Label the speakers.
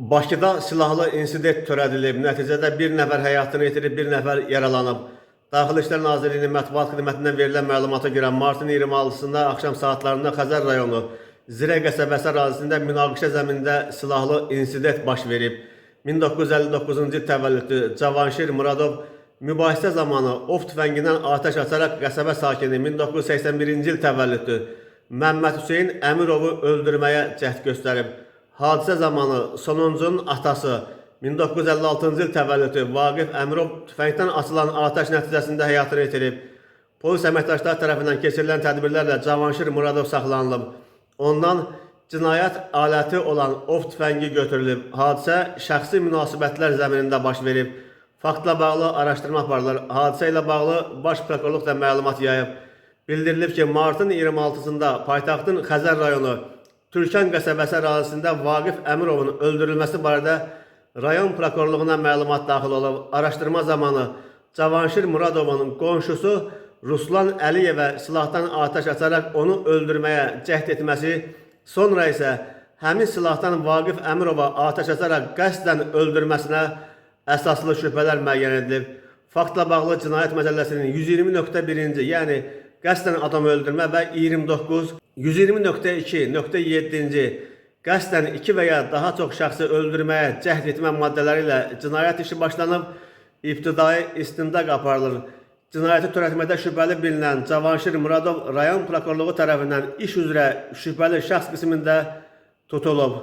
Speaker 1: Bakıda silahlı insident törədilib. Nəticədə bir nəfər həyatını itirib, bir nəfər yaralanıb. Daxili İşlər Nazirliyinin mətbuat xidmətindən verilən məlumata görə martın 26-sında axşam saatlarında Xəzər rayonu Zirə qəsəbəsi ərazisində münaqişə zəminində silahlı insident baş verib. 1959-cu il təvəllüdlü Cavanşir Muradov mübahisə zamanı ov tüfəngindən atəş açaraq qəsəbə sakini 1981-ci il təvəllüdlü Məmməd Hüseyn Əmirovu öldürməyə cəhd göstərib. Hadisə zamanı sonuncunun atası 1956-cı il təvəllüdlü Vaqif Əmirov tüfəngdən açılan atəş nəticəsində həyatını itirib. Polis əməkdaşları tərəfindən keçirilən tədbirlərlə Cavanşir Muradov saxlanılıb. Ondan cinayət aləti olan ov tüfəngi götürülüb. Hadisə şəxsi münasibətlər zəminində baş verib. Faktla bağlı araşdırma aparılır. Hadisə ilə bağlı Baş Prokurorluq da məlumat yayıb. Bildirilib ki, martın 26-sında paytaxtın Xəzər rayonu Türkan qəsəbəsi ərazisində Vaqif Əmirovun öldürülməsi barədə rayon prokurorluğuna məlumat daxil olub. Araşdırma zamanı Cavanşir Muradovun qonşusu Ruslan Əliyevə silahdan atəş açaraq onu öldürməyə cəhd etməsi, sonra isə həmin silahdan Vaqif Əmirova atəş açaraq qəsdən öldürməsinə əsaslı şübhələr müəyyən edilib. Faktla bağlı Cinayət Məcəlləsinin 120.1-ci, yəni qəsdən adam öldürmə və 120.2.7-ci qəsdən 2 və ya daha çox şəxsi öldürməyə cəhd etmə maddələri ilə cinayət işi başlanıb, ibtidai istintaq aparılır. Cinayəti törətmədə şübhəli bilinən Cavanşir Muradov rayon prokurorluğu tərəfindən iş üzrə şübhəli şəxs qismində tutulub.